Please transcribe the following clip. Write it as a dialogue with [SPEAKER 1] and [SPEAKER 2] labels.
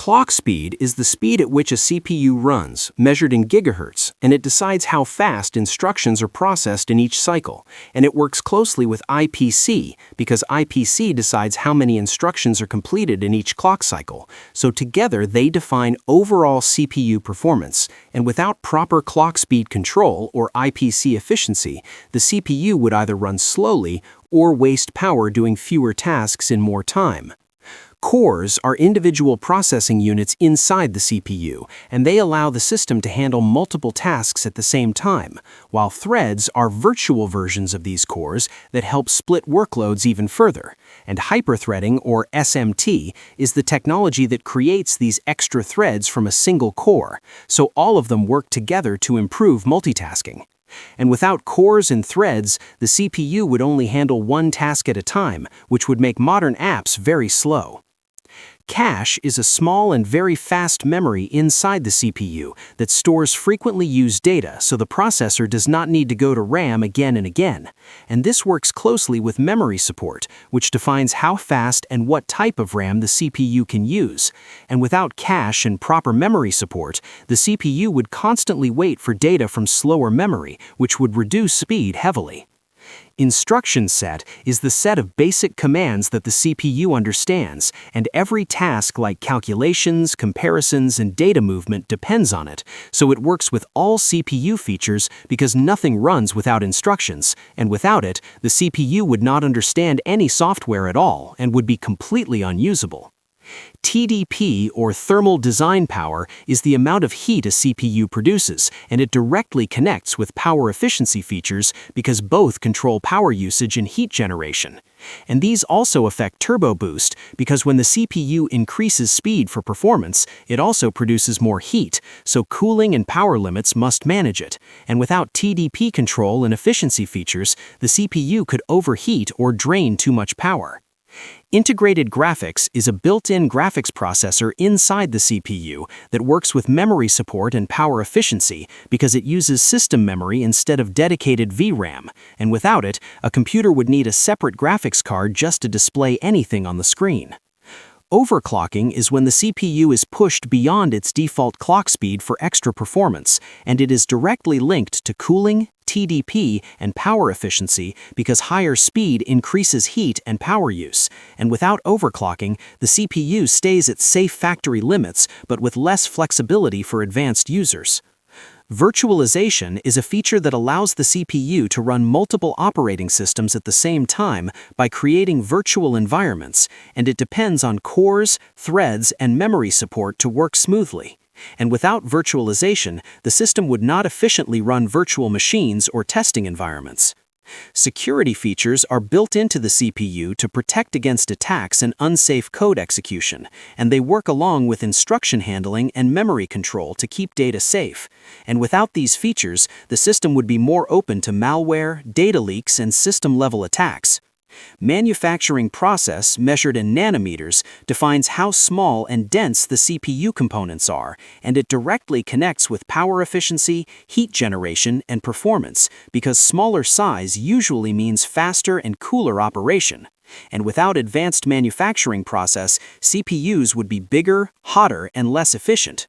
[SPEAKER 1] Clock speed is the speed at which a CPU runs, measured in gigahertz, and it decides how fast instructions are processed in each cycle, and it works closely with IPC because IPC decides how many instructions are completed in each clock cycle, so together they define overall CPU performance, and without proper clock speed control or IPC efficiency, the CPU would either run slowly or waste power doing fewer tasks in more time. Cores are individual processing units inside the CPU, and they allow the system to handle multiple tasks at the same time, while threads are virtual versions of these cores that help split workloads even further. And hyperthreading, or SMT, is the technology that creates these extra threads from a single core, so all of them work together to improve multitasking. And without cores and threads, the CPU would only handle one task at a time, which would make modern apps very slow. Cache is a small and very fast memory inside the CPU that stores frequently used data so the processor does not need to go to RAM again and again. And this works closely with memory support, which defines how fast and what type of RAM the CPU can use. And without cache and proper memory support, the CPU would constantly wait for data from slower memory, which would reduce speed heavily. Instruction set is the set of basic commands that the CPU understands, and every task like calculations, comparisons, and data movement depends on it, so it works with all CPU features because nothing runs without instructions, and without it, the CPU would not understand any software at all and would be completely unusable. TDP, or thermal design power, is the amount of heat a CPU produces, and it directly connects with power efficiency features because both control power usage and heat generation. And these also affect turbo boost because when the CPU increases speed for performance, it also produces more heat, so cooling and power limits must manage it. And without TDP control and efficiency features, the CPU could overheat or drain too much power. Integrated graphics is a built-in graphics processor inside the CPU that works with memory support and power efficiency because it uses system memory instead of dedicated VRAM, and without it, a computer would need a separate graphics card just to display anything on the screen. Overclocking is when the CPU is pushed beyond its default clock speed for extra performance, and it is directly linked to cooling, TDP, and power efficiency because higher speed increases heat and power use, and without overclocking, the CPU stays at safe factory limits but with less flexibility for advanced users. Virtualization is a feature that allows the CPU to run multiple operating systems at the same time by creating virtual environments, and it depends on cores, threads, and memory support to work smoothly. And without virtualization, the system would not efficiently run virtual machines or testing environments. Security features are built into the CPU to protect against attacks and unsafe code execution, and they work along with instruction handling and memory control to keep data safe. And without these features, the system would be more open to malware, data leaks, and system-level attacks. Manufacturing process, measured in nanometers, defines how small and dense the CPU components are, and it directly connects with power efficiency, heat generation, and performance, because smaller size usually means faster and cooler operation. And without advanced manufacturing process, CPUs would be bigger, hotter, and less efficient.